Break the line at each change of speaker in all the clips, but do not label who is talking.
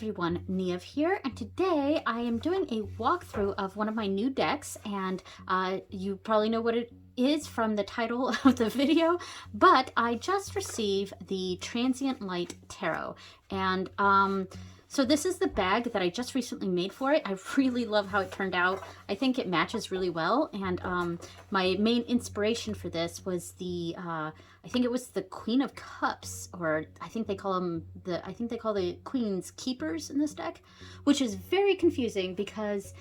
everyone, Niev here, and today I am doing a walkthrough of one of my new decks, and you probably know what it is from the title of the video, but I just received the Transient Light Tarot, and so this is the bag that I just recently made for it. I really love how it turned out. I think it matches really well, and my main inspiration for this was I think it was the Queen of Cups, or I think they call the Queen's Keepers in this deck, which is very confusing because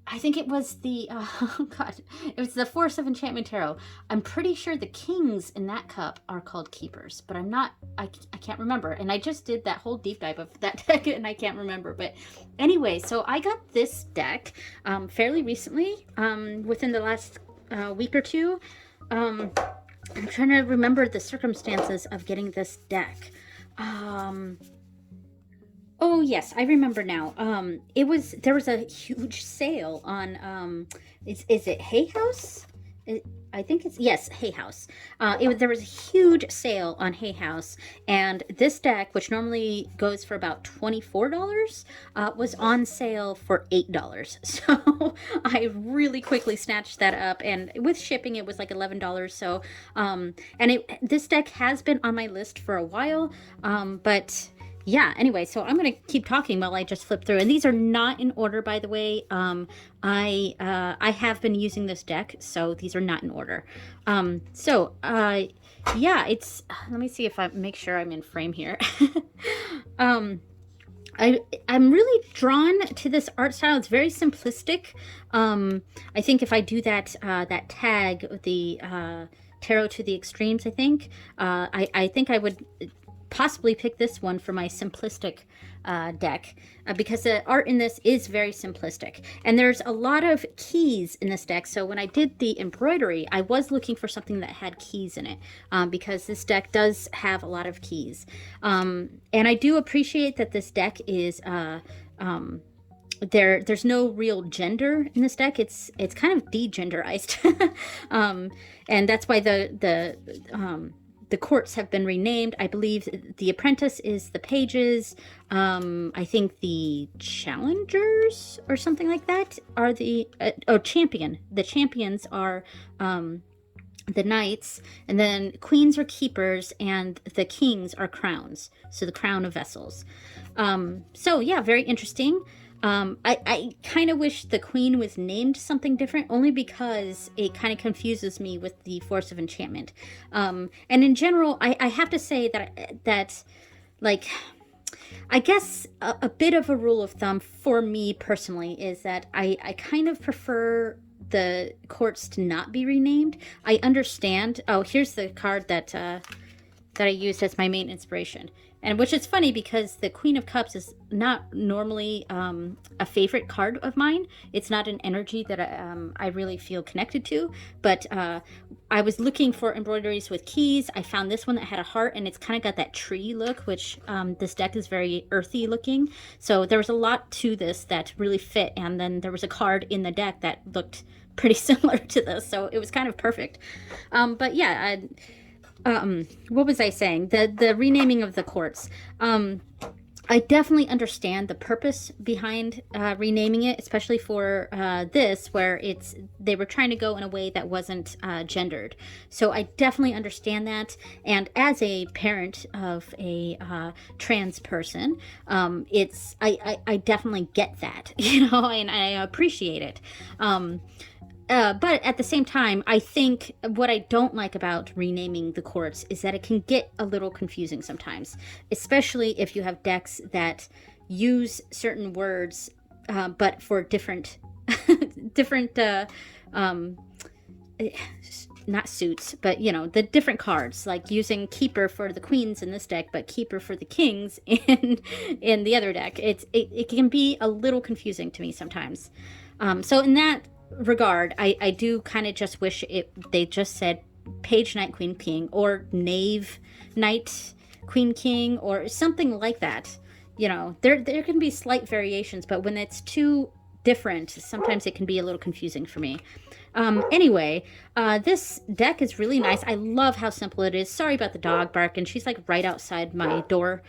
I think it was it was the Force of Enchantment Tarot. I'm pretty sure the kings in that cup are called keepers, but I can't remember. And I just did that whole deep dive of that deck and I can't remember. But anyway, so I got this deck fairly recently, within the last week or two. I'm trying to remember the circumstances of getting this deck. Oh yes, I remember now. There was a huge sale on is it Hay House? I think it's, yes, Hay House. There was a huge sale on Hay House, and this deck, which normally goes for about $24, was on sale for $8. So I really quickly snatched that up, and with shipping it was like $11. So this deck has been on my list for a while, but yeah, anyway, so I'm going to keep talking while I just flip through. And these are not in order, by the way. I have been using this deck, so these are not in order. Yeah, let me see if I make sure I'm in frame here. I'm really drawn to this art style. It's very simplistic. I think if I do that tag, the Tarot to the Extremes, I think I would possibly pick this one for my simplistic deck, because the art in this is very simplistic, and there's a lot of keys in this deck. So when I did the embroidery, I was looking for something that had keys in it, because this deck does have a lot of keys, and I do appreciate that this deck is there's no real gender in this deck. It's kind of degenderized, and that's why the courts have been renamed. I believe the apprentice is the pages. I think the challengers or something like that are the champion. The champions are the knights, and then queens are keepers, and the kings are crowns. So the crown of vessels. So yeah, very interesting. I kind of wish the queen was named something different, only because it kind of confuses me with the Force of Enchantment. And in general, I have to say that like, I guess a bit of a rule of thumb for me personally is that I kind of prefer the courts to not be renamed. I understand. Oh, here's the card that I used as my main inspiration. And which is funny because the Queen of Cups is not normally a favorite card of mine. It's not an energy that I really feel connected to. But I was looking for embroideries with keys. I found this one that had a heart, and it's kind of got that tree look, which this deck is very earthy looking. So there was a lot to this that really fit. And then there was a card in the deck that looked pretty similar to this. So it was kind of perfect. But yeah, what was I saying? The renaming of the courts. I definitely understand the purpose behind renaming it, especially for this, where they were trying to go in a way that wasn't gendered. So I definitely understand that. And as a parent of a trans person, I definitely get that, and I appreciate it. But at the same time, I think what I don't like about renaming the courts is that it can get a little confusing sometimes, especially if you have decks that use certain words, but for different, not suits, but the different cards, like using keeper for the queens in this deck, but keeper for the kings in the other deck. It can be a little confusing to me sometimes. So in that regard, I do kind of just wish they just said page knight queen king, or knave knight queen king, or something like that. There can be slight variations, but when it's too different, sometimes it can be a little confusing for me. Anyway, this deck is really nice. I love how simple it is. Sorry about the dog bark, and she's like right outside my door.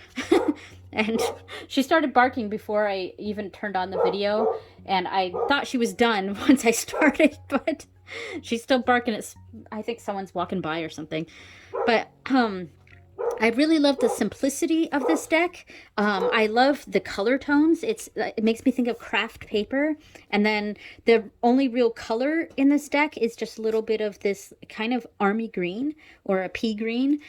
And she started barking before I even turned on the video, and I thought she was done once I started, but she's still barking. I think someone's walking by or something. But I really love the simplicity of this deck. I love the color tones. It makes me think of craft paper. And then the only real color in this deck is just a little bit of this kind of army green or a pea green.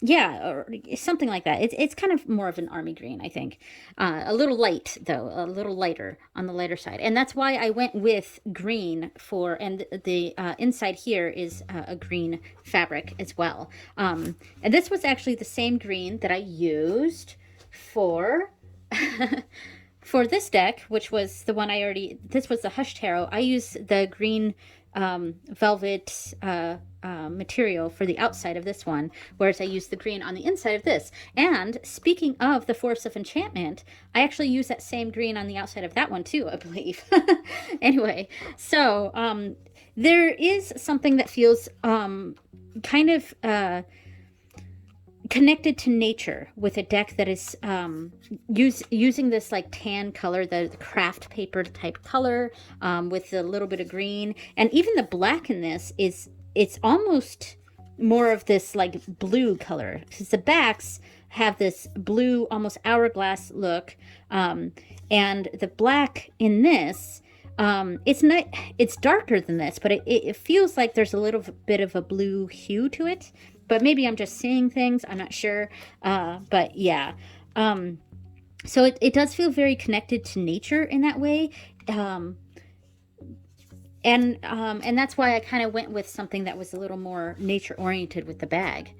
Yeah, or something like that. It's kind of more of an army green, I think. A little light though, a little lighter on the lighter side, and that's why I went with green for. And the inside here is a green fabric as well. And this was actually the same green that I used for for this deck, which was the one I already. This was the Hush Tarot. I used the green velvet material for the outside of this one, whereas I used the green on the inside of this. And speaking of the Force of Enchantment, I actually use that same green on the outside of that one too, I believe. Anyway, so there is something that feels kind of connected to nature with a deck that is using this like tan color, the craft paper type color, with a little bit of green, and even the black in this it's almost more of this like blue color, because the backs have this blue almost hourglass look, and the black in this, it's darker than this, but it feels like there's a little bit of a blue hue to it. But maybe I'm just seeing things. I'm not sure. But yeah. So it does feel very connected to nature in that way. And that's why I kind of went with something that was a little more nature oriented with the bag.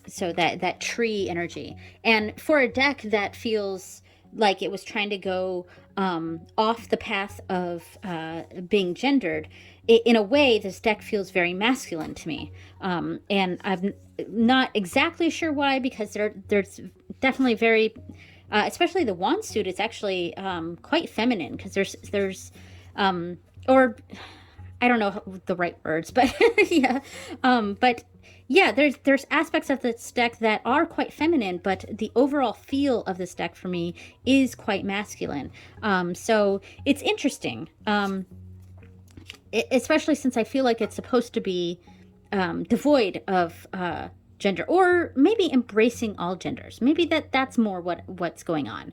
So that tree energy. And for a deck that feels like it was trying to go off the path of being gendered, in a way, this deck feels very masculine to me. And I'm not exactly sure why, because there's definitely very, especially the wand suit is actually quite feminine, because there's or I don't know the right words, but yeah, but yeah, there's aspects of this deck that are quite feminine, but the overall feel of this deck for me is quite masculine. So it's interesting. Especially since I feel like it's supposed to be devoid of gender, or maybe embracing all genders. Maybe that's more what's going on.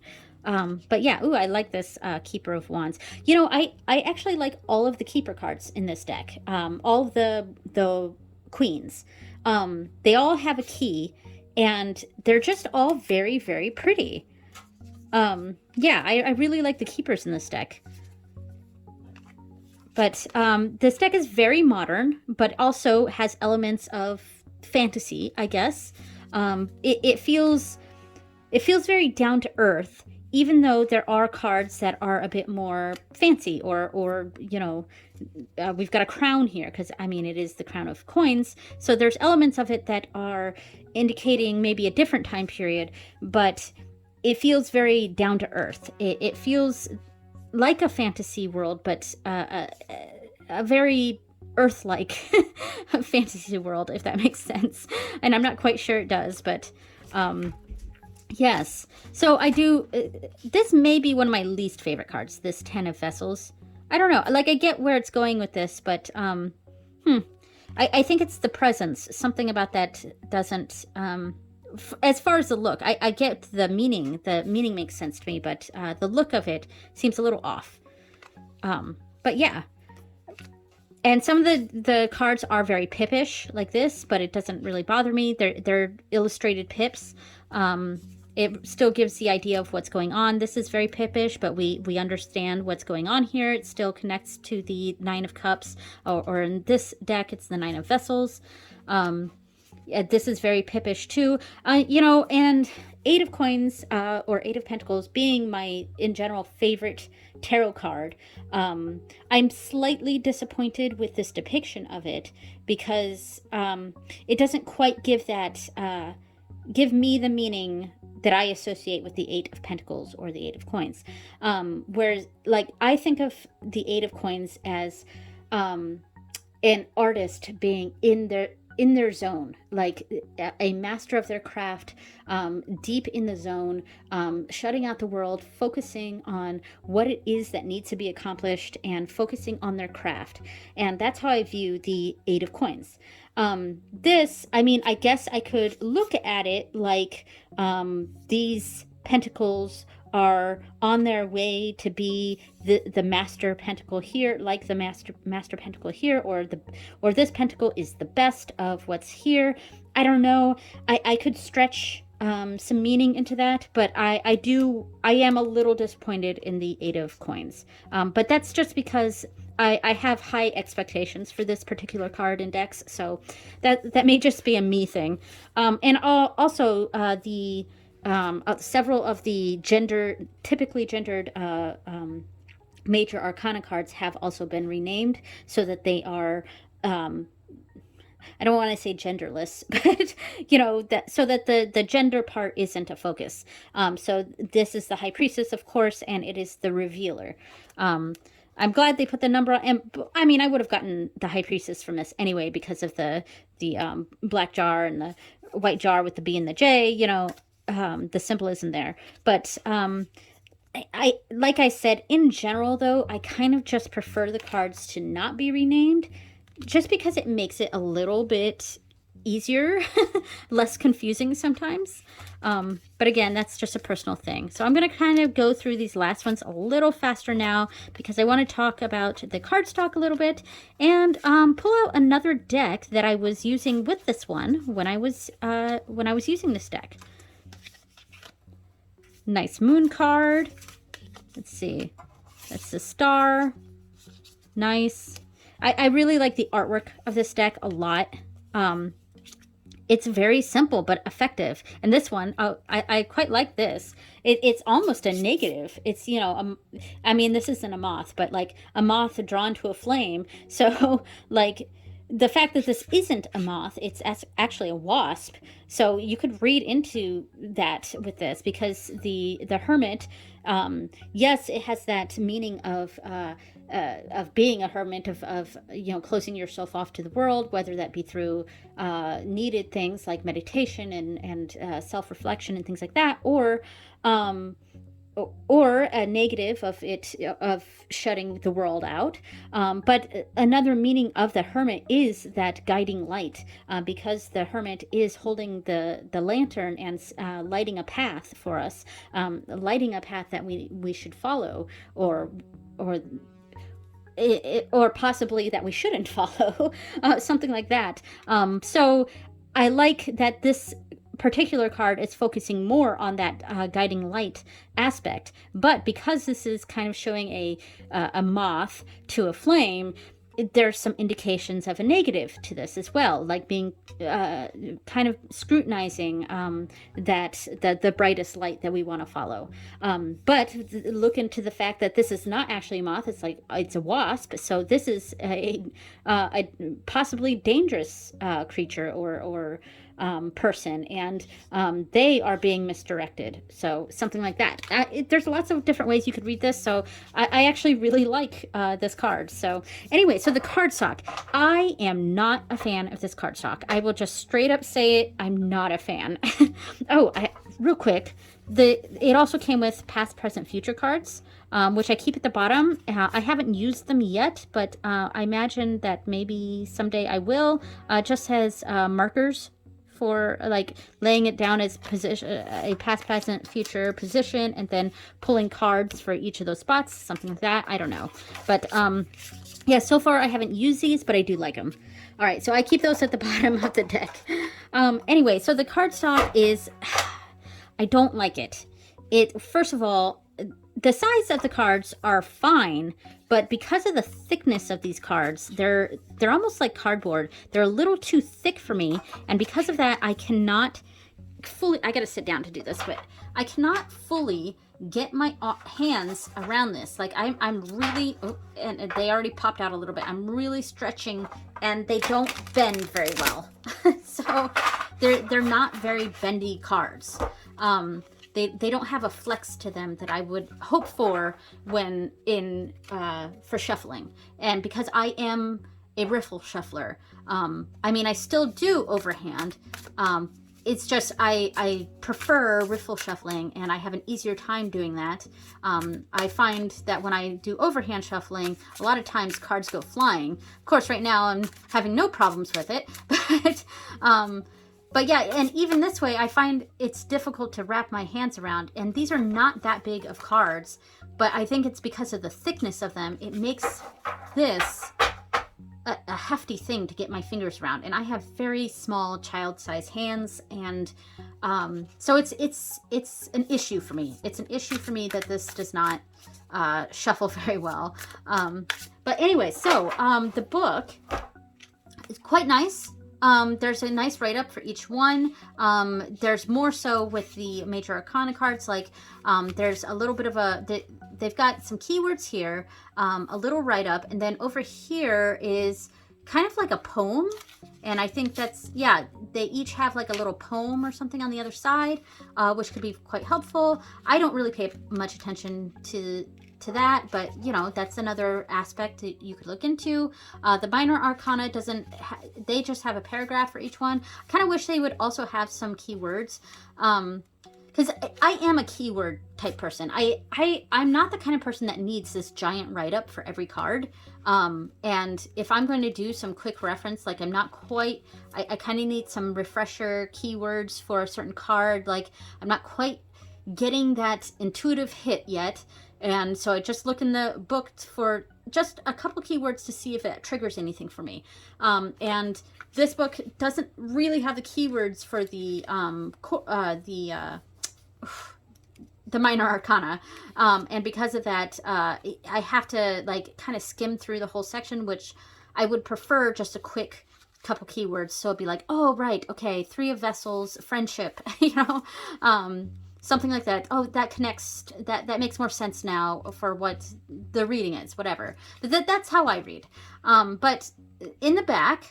But yeah, ooh, I like this Keeper of Wands. You know, I actually like all of the Keeper cards in this deck. All of the queens. They all have a key, and they're just all very, very pretty. Yeah, I really like the keepers in this deck. But this deck is very modern, but also has elements of fantasy, I guess. It feels very down to earth, even though there are cards that are a bit more fancy, or you know, we've got a crown here, because I mean it is the crown of coins. So there's elements of it that are indicating maybe a different time period, but it feels very down to earth. It feels like a fantasy world, but a very Earth-like fantasy world, if that makes sense. And I'm not quite sure it does, but yes. So I do. This may be one of my least favorite cards. This Ten of Vessels. I don't know. Like, I get where it's going with this, but I think it's the presence. Something about that doesn't. As far as the look, I get the meaning. The meaning makes sense to me, but the look of it seems a little off. But yeah. And some of the cards are very pippish, like this, but it doesn't really bother me. They're illustrated pips. It still gives the idea of what's going on. This is very pippish, but we understand what's going on here. It still connects to the Nine of Cups, or in this deck, it's the Nine of Vessels. This is very pippish too. You know, and Eight of Coins, or Eight of Pentacles being my, in general, favorite tarot card. I'm slightly disappointed with this depiction of it, because it doesn't quite give me the meaning that I associate with the Eight of Pentacles or the Eight of Coins. Whereas, like, I think of the Eight of Coins as an artist being in in their zone, like a master of their craft, deep in the zone, shutting out the world, focusing on what it is that needs to be accomplished, and focusing on their craft. And that's how I view the Eight of Coins. This, I mean, I guess I could look at it like these pentacles are on their way to be the master pentacle here, like the master pentacle here, or this pentacle is the best of what's here. I don't know. I could stretch some meaning into that, but I am a little disappointed in the Eight of Coins. But that's just because I have high expectations for this particular card index, so that may just be a me thing. And also the several of the typically gendered major arcana cards have also been renamed so that they are, I don't want to say genderless, but that so that the gender part isn't a focus. So this is the High Priestess, of course, and it is the Revealer. I'm glad they put the number on. And I mean, I would have gotten the High Priestess from this anyway because of the black jar and the white jar with the B and the J. The symbolism there. But I like I said, in general, though, I kind of just prefer the cards to not be renamed, just because it makes it a little bit easier, less confusing sometimes. But again, that's just a personal thing. So I'm going to kind of go through these last ones a little faster now because I want to talk about the cardstock a little bit and pull out another deck that I was using with this one when I was using this deck. Nice moon card. Let's see. That's the star. Nice. I really like the artwork of this deck a lot. It's very simple but effective. And this one, I quite like this. It's almost a negative. It's, I mean, this isn't a moth, but like a moth drawn to a flame. So like the fact that this isn't a moth, it's actually a wasp. So you could read into that with this because the hermit, yes, it has that meaning of being a hermit, of closing yourself off to the world, whether that be through needed things like meditation and self-reflection and things like that, or a negative of shutting the world out. But another meaning of the hermit is that guiding light, because the hermit is holding the lantern and lighting a path for us, lighting a path that we should follow, or possibly that we shouldn't follow, something like that. So I like that this particular card is focusing more on that guiding light aspect, but because this is kind of showing a moth to a flame, there's some indications of a negative to this as well, like being kind of scrutinizing that the brightest light that we want to follow. But look into the fact that this is not actually a moth; it's a wasp. So this is a possibly dangerous creature or person, and they are being misdirected. So something like that. There's lots of different ways you could read this. So I actually really like this card. So anyway, so the cardstock. I am not a fan of this cardstock. I will just straight up say it. I'm not a fan. Real quick, it also came with past, present, future cards, which I keep at the bottom. I haven't used them yet, but I imagine that maybe someday I will. Just has markers for like laying it down as position, a past, present, future position, and then pulling cards for each of those spots, something like that. I don't know, but yeah, so far I haven't used these, but I do like them. All right, so I keep those at the bottom of the deck. Anyway, so the cardstock is, I don't like it. First of all, the size of the cards are fine, but because of the thickness of these cards, they're almost like cardboard. They're a little too thick for me, and because of that, I cannot fully, I gotta sit down to do this, but I cannot fully get my hands around this. Like I'm really, and they already popped out a little bit. I'm really stretching, and they don't bend very well. So they're not very bendy cards. They don't have a flex to them that I would hope for when for shuffling. And because I am a riffle shuffler. I mean, I still do overhand. It's just I prefer riffle shuffling, and I have an easier time doing that. I find that when I do overhand shuffling, a lot of times cards go flying. Of course, right now I'm having no problems with it, but yeah, and even this way, I find it's difficult to wrap my hands around. And these are not that big of cards, but I think it's because of the thickness of them. It makes this a hefty thing to get my fingers around, and I have very small child-sized hands, and so it's an issue for me. It's an issue for me that this does not shuffle very well. But anyway, so the book is quite nice. There's a nice write-up for each one. There's more so with the major arcana cards. Like there's a little bit of they've got some keywords here, a little write-up, and then over here is kind of like a poem. And I think that's, yeah, they each have like a little poem or something on the other side, which could be quite helpful. I don't really pay much attention to that, but you know, that's another aspect that you could look into. The minor arcana doesn't they just have a paragraph for each one. I kind of wish they would also have some keywords, because I am a keyword type person. I'm not the kind of person that needs this giant write-up for every card. And if I'm going to do some quick reference, like I'm not quite, I kind of need some refresher keywords for a certain card. Like I'm not quite getting that intuitive hit yet. And so I just look in the book for just a couple keywords to see if it triggers anything for me. And this book doesn't really have the keywords for the minor arcana. And because of that, I have to like kind of skim through the whole section, which I would prefer just a quick couple keywords. So it'd be like, oh, right. Okay. 3 of Vessels, friendship, you know, something like that. Oh, that connects, that makes more sense now for what the reading is, whatever. But that's how I read. But in the back,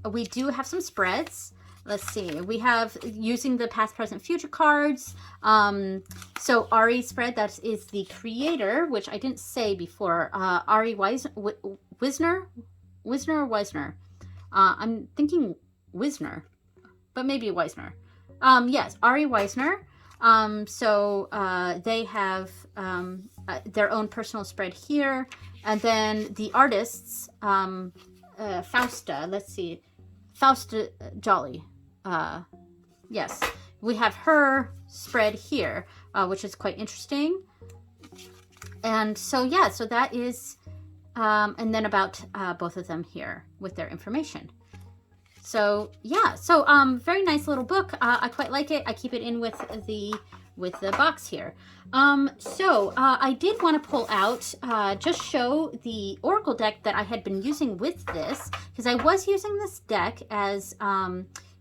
we do have some spreads. Let's see. We have using the past, present, future cards. So Ari spread, that is the creator, which I didn't say before. Ari Wisner or Wisner? I'm thinking Wisner, but maybe Wisner. Yes, Ari Wisner. So they have their own personal spread here. And then the artists, Fausta, let's see, Fausta Jolly. Yes, we have her spread here, which is quite interesting. And so, yeah, so that is, and then about both of them here with their information. So yeah, so very nice little book. I quite like it. I keep it in with the box here. So I did want to pull out, just show the Oracle deck that I had been using with this, because I was using this deck as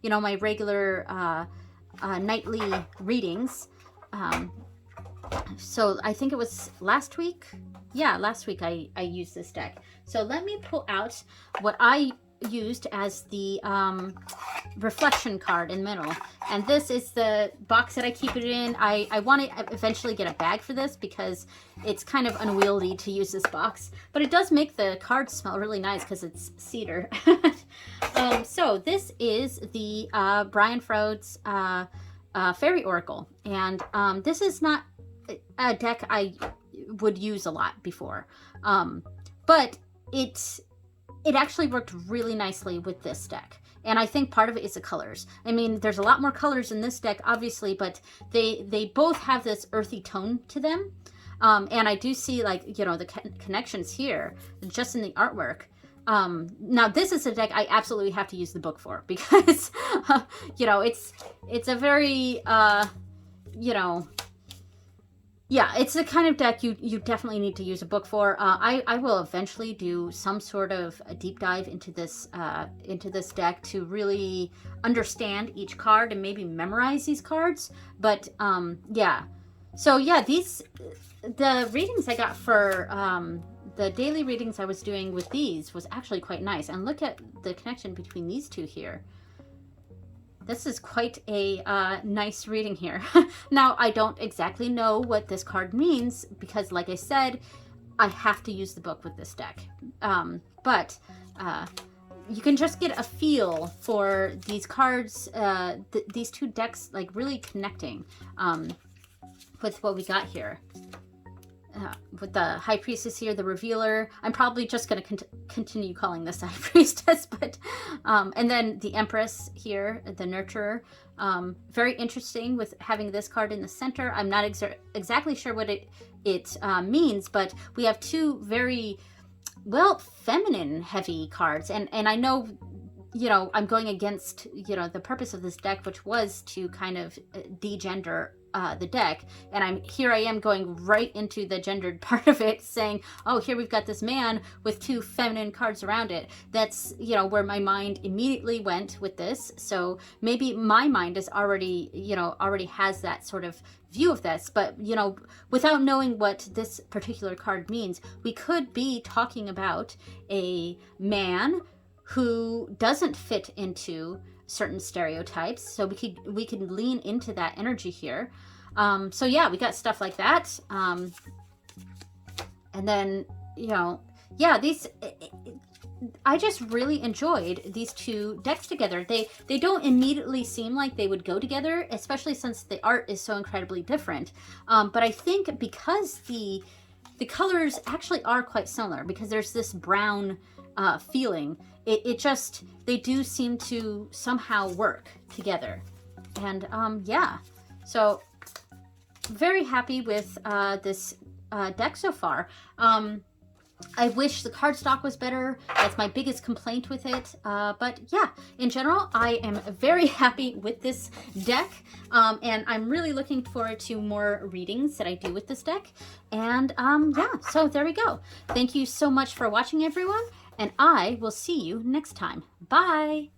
you know, my regular nightly readings. So I think it was last week. Yeah, last week I used this deck. So let me pull out what I used as the reflection card in the middle, and this is the box that I keep it in. I want to eventually get a bag for this because it's kind of unwieldy to use this box, but it does make the cards smell really nice because it's cedar. So this is the Brian Frode's Fairy Oracle, and this is not a deck I would use a lot before, but it actually worked really nicely with this deck. And I think part of it is the colors. I mean, there's a lot more colors in this deck, obviously, but they both have this earthy tone to them. And I do see, like, you know, the connections here, just in the artwork. Now, this is a deck I absolutely have to use the book for because, you know, it's a very, you know, yeah, it's the kind of deck you definitely need to use a book for. I will eventually do some sort of a deep dive into this deck to really understand each card and maybe memorize these cards. But yeah, so yeah, the readings I got for the daily readings I was doing with these was actually quite nice. And look at the connection between these two here. This is quite a nice reading here. Now, I don't exactly know what this card means because, like I said, I have to use the book with this deck. But you can just get a feel for these cards, these two decks, like really connecting with what we got here. With the High Priestess here, the Revealer. I'm probably just going to continue calling this High Priestess, but and then the Empress here, the Nurturer. Very interesting with having this card in the center. I'm not exactly sure what it means, but we have two very, well, feminine heavy cards, and I know, you know, I'm going against, you know, the purpose of this deck, which was to kind of degender the deck, and I am going right into the gendered part of it, saying, oh, here we've got this man with two feminine cards around it. That's, you know, where my mind immediately went with this. So maybe my mind is already, you know, already has that sort of view of this, but, you know, without knowing what this particular card means, we could be talking about a man who doesn't fit into certain stereotypes, so we could lean into that energy here. So yeah, we got stuff like that, and then, you know, yeah, these, I just really enjoyed these two decks together. They don't immediately seem like they would go together, especially since the art is so incredibly different, but I think because the colors actually are quite similar, because there's this brown feeling, it just, they do seem to somehow work together. And yeah, so very happy with this deck so far. I wish the cardstock was better. That's my biggest complaint with it. But yeah, in general, I am very happy with this deck. And I'm really looking forward to more readings that I do with this deck. And yeah, so there we go. Thank you so much for watching, everyone. And I will see you next time. Bye!